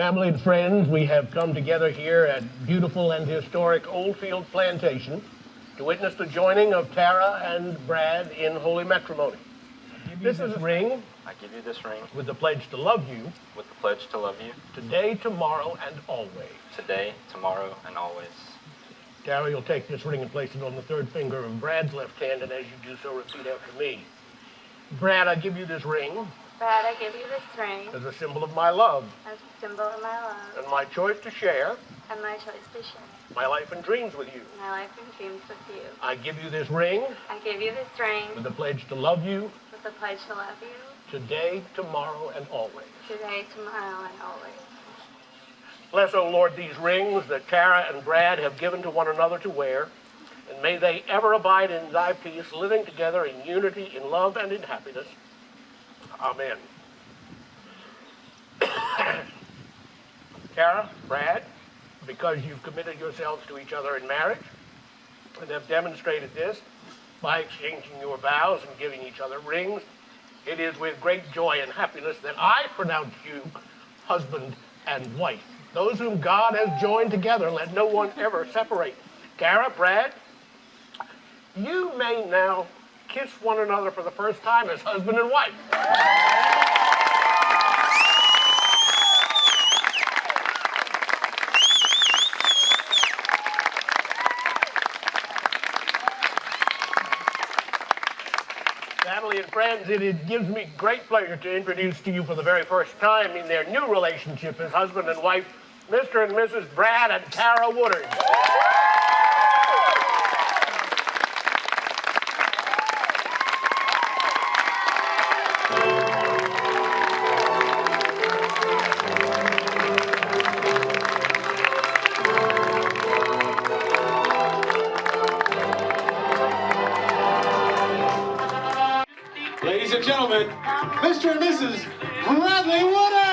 Family and friends, we have come together here at beautiful and historic Oldfield Plantation to witness the joining of Tara and Brad in holy matrimony. This is a ring. I give you this ring. With the pledge to love you. With the pledge to love you. Today, tomorrow, and always. Today, tomorrow, and always. Tara, you'll take this ring and place it on the third finger of Brad's left hand, and as you do so, repeat after me. Brad, I give you this ring. Brad, I give you this ring As a symbol of my love. as a symbol of my love And my choice to share. and my choice to share My life and dreams with you. my life and dreams with you. I give you this ring. I give you this ring With the pledge to love you. with the pledge to love you Today, tomorrow, and always. today, tomorrow, and always. Bless, O Lord, these rings that Tara and Brad have given to one another to wear, and may they ever abide in thy peace, living together in unity, in love, and in happiness. Amen. Tara, Brad, because you've committed yourselves to each other in marriage and have demonstrated this by exchanging your vows and giving each other rings, it is with great joy and happiness that I pronounce you husband and wife. Those whom God has joined together, let no one ever separate. Tara, Brad, you may now kiss one another for the first time as husband and wife. Family and friends, it gives me great pleasure to introduce to you for the very first time in their new relationship as husband and wife, Mr. and Mrs. Brad and Tara Woodard. Ladies and gentlemen, Mr. and Mrs. Bradley Woodard!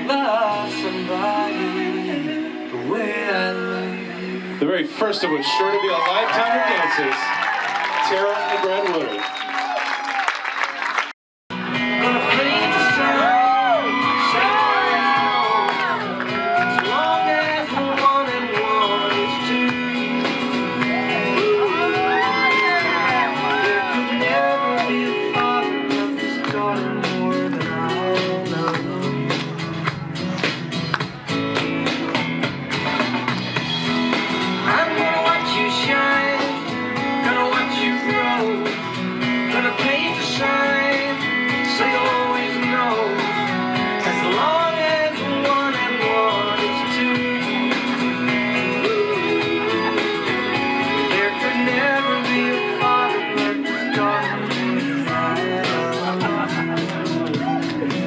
Love somebody the way I love you. The very first of which sure to be a lifetime of dances, Tara and Brad Woodard.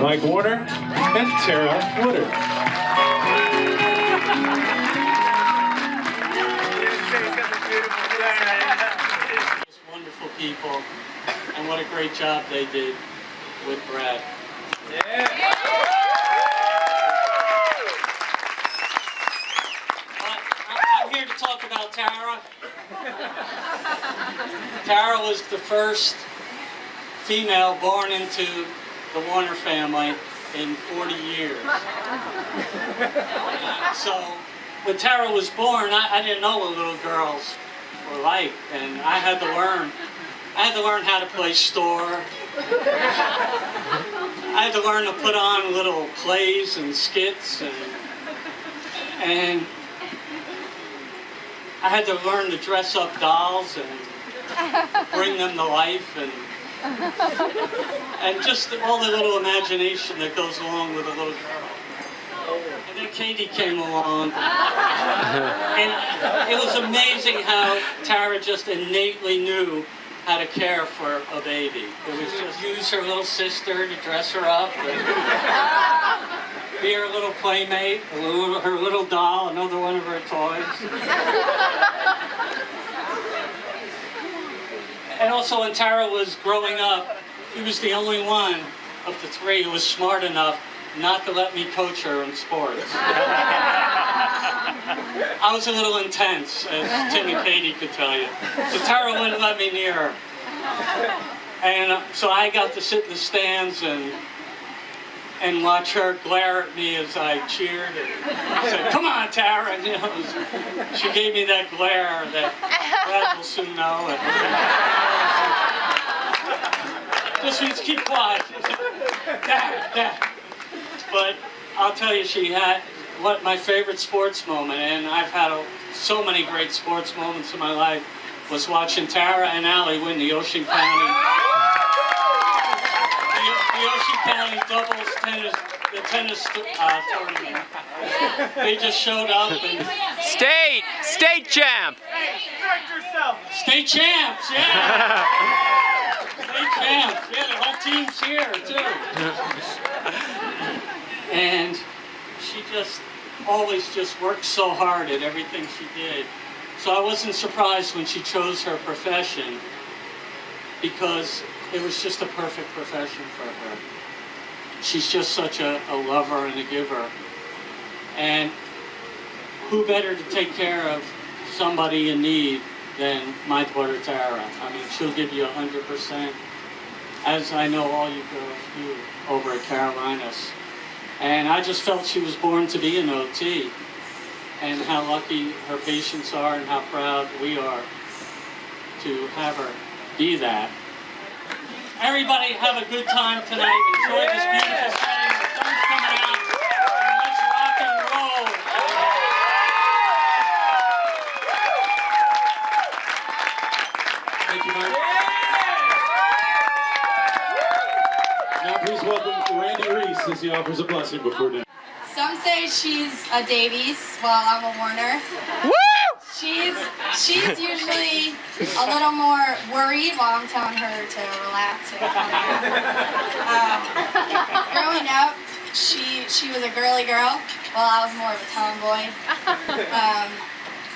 Mike Warner and Tara Woodard. Wonderful people, and what a great job they did with Brad. Yeah. I'm here to talk about Tara. Tara was the first female born into the Warner family in 40 years. So when Tara was born, I didn't know what little girls were like, and I had to learn how to play store. I I had to learn to put on little plays and skits, and I had to learn to dress up dolls and bring them to life, and just all the little imagination that goes along with a little girl. And then Katie came along, and it was amazing how Tara just innately knew how to care for a baby. It was just use her little sister to dress her up, and be her little playmate, her little doll, another one of her toys. And also when Tara was growing up, he was the only one of the three who was smart enough not to let me coach her in sports. I was a little intense, as Tim and Katie could tell you. So Tara wouldn't let me near her. And so I got to sit in the stands and watch her glare at me as I cheered and said, "Come on, Tara." And, you know, she gave me that glare that Brad will soon know. And just means keep quiet. Dad. But I'll tell you, she had my favorite sports moment, and I've had so many great sports moments in my life, was watching Tara and Allie win the Ocean County doubles tennis tournament. They just showed up and State champ. state champs, yeah. State champs, yeah. The whole team's here too. And she just always just worked so hard at everything she did. So I wasn't surprised when she chose her profession, because it was just a perfect profession for her. She's just such a lover and a giver. And who better to take care of somebody in need than my daughter Tara? I mean, she'll give you 100%, as I know all you girls do over at Carolinas. And I just felt she was born to be an OT, and how lucky her patients are and how proud we are to have her be that. Everybody have a good time tonight. Enjoy this beautiful setting. The sun's coming out. And let's rock and roll. Thank you, Mike. Now please welcome Randy Reese as he offers a blessing before dinner. Some say she's a Davies, while I'm a Warner. Woo! She's usually a little more worried while I'm telling her to relax and calm down. Growing up, she was a girly girl, while I was more of a tomboy.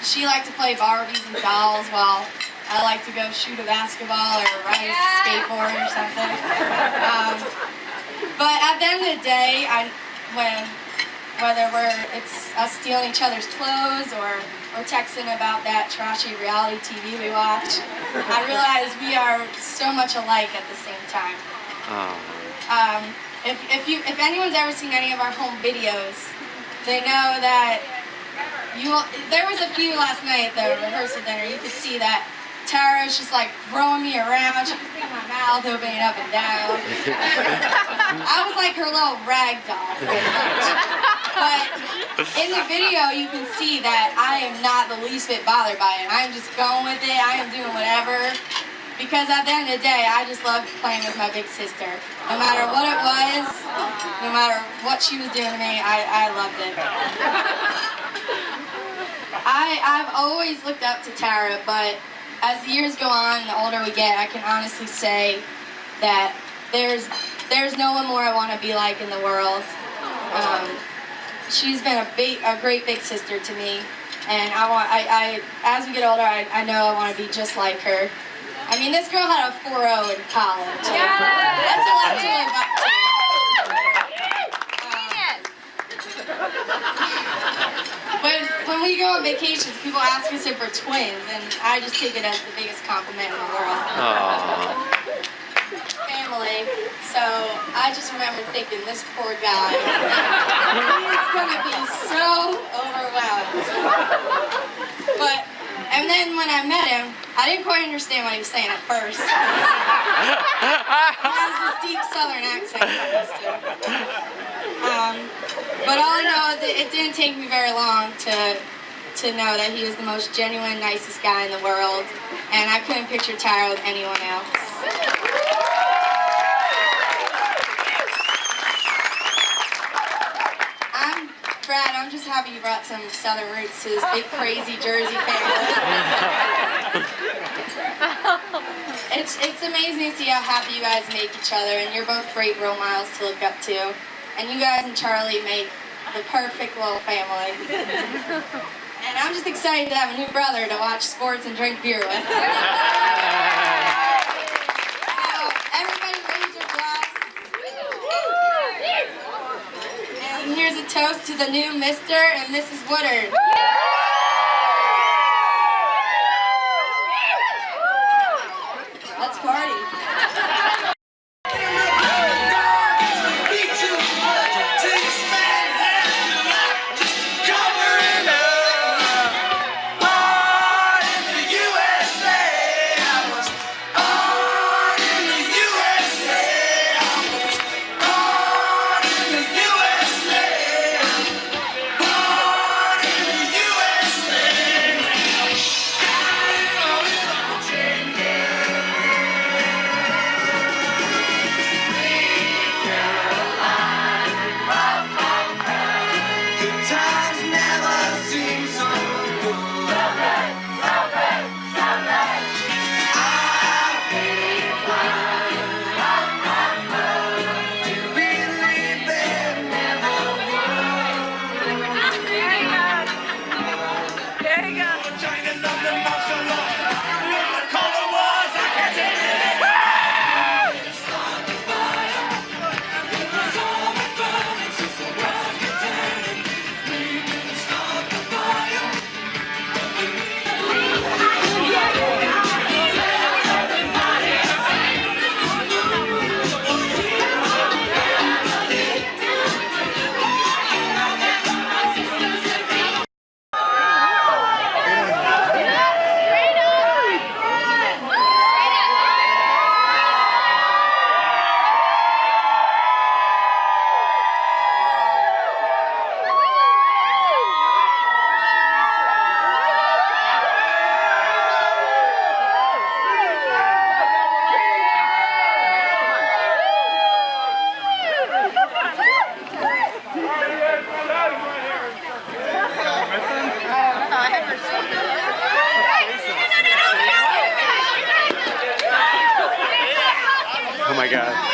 She liked to play Barbies and dolls, while I liked to go shoot a basketball or ride a skateboard or something. But at the end of the day, whether it's us stealing each other's clothes or texting about that trashy reality TV we watch, I realize we are so much alike at the same time. If anyone's ever seen any of our home videos, they know that there was a few last night at the rehearsal dinner. You could see that Tara's just like throwing me around. She was in my mouth, opening up and down. I was like her little rag doll, pretty much. But in the video, you can see that I am not the least bit bothered by it. I am just going with it. I am doing whatever. Because at the end of the day, I just loved playing with my big sister. No matter what it was, no matter what she was doing to me, I loved it. I've always looked up to Tara, but as the years go on and the older we get, I can honestly say that there's no one more I want to be like in the world. She's been a great big sister to me, and as we get older, I know I want to be just like her. I mean, this girl had a 4.0 in college. Yeah. That's a lot to live up to. When we go on vacations, people ask us if we're twins, and I just take it as the biggest compliment in the world. Family. So I just remember thinking, this poor guy, he's gonna be so overwhelmed. But And then when I met him, I didn't quite understand what he was saying at first. He has this deep Southern accent I'm used to. But all I know is that it didn't take me very long to know that he was the most genuine, nicest guy in the world, and I couldn't picture Tara with anyone else. Brad, I'm just happy you brought some Southern roots to this big, crazy Jersey family. It's amazing to see how happy you guys make each other, and you're both great role models to look up to. And you guys and Charlie make the perfect little family. And I'm just excited to have a new brother to watch sports and drink beer with. So, everybody raise your glass. And here's a toast to the new Mr. and Mrs. Woodard. Let's party. Oh my God.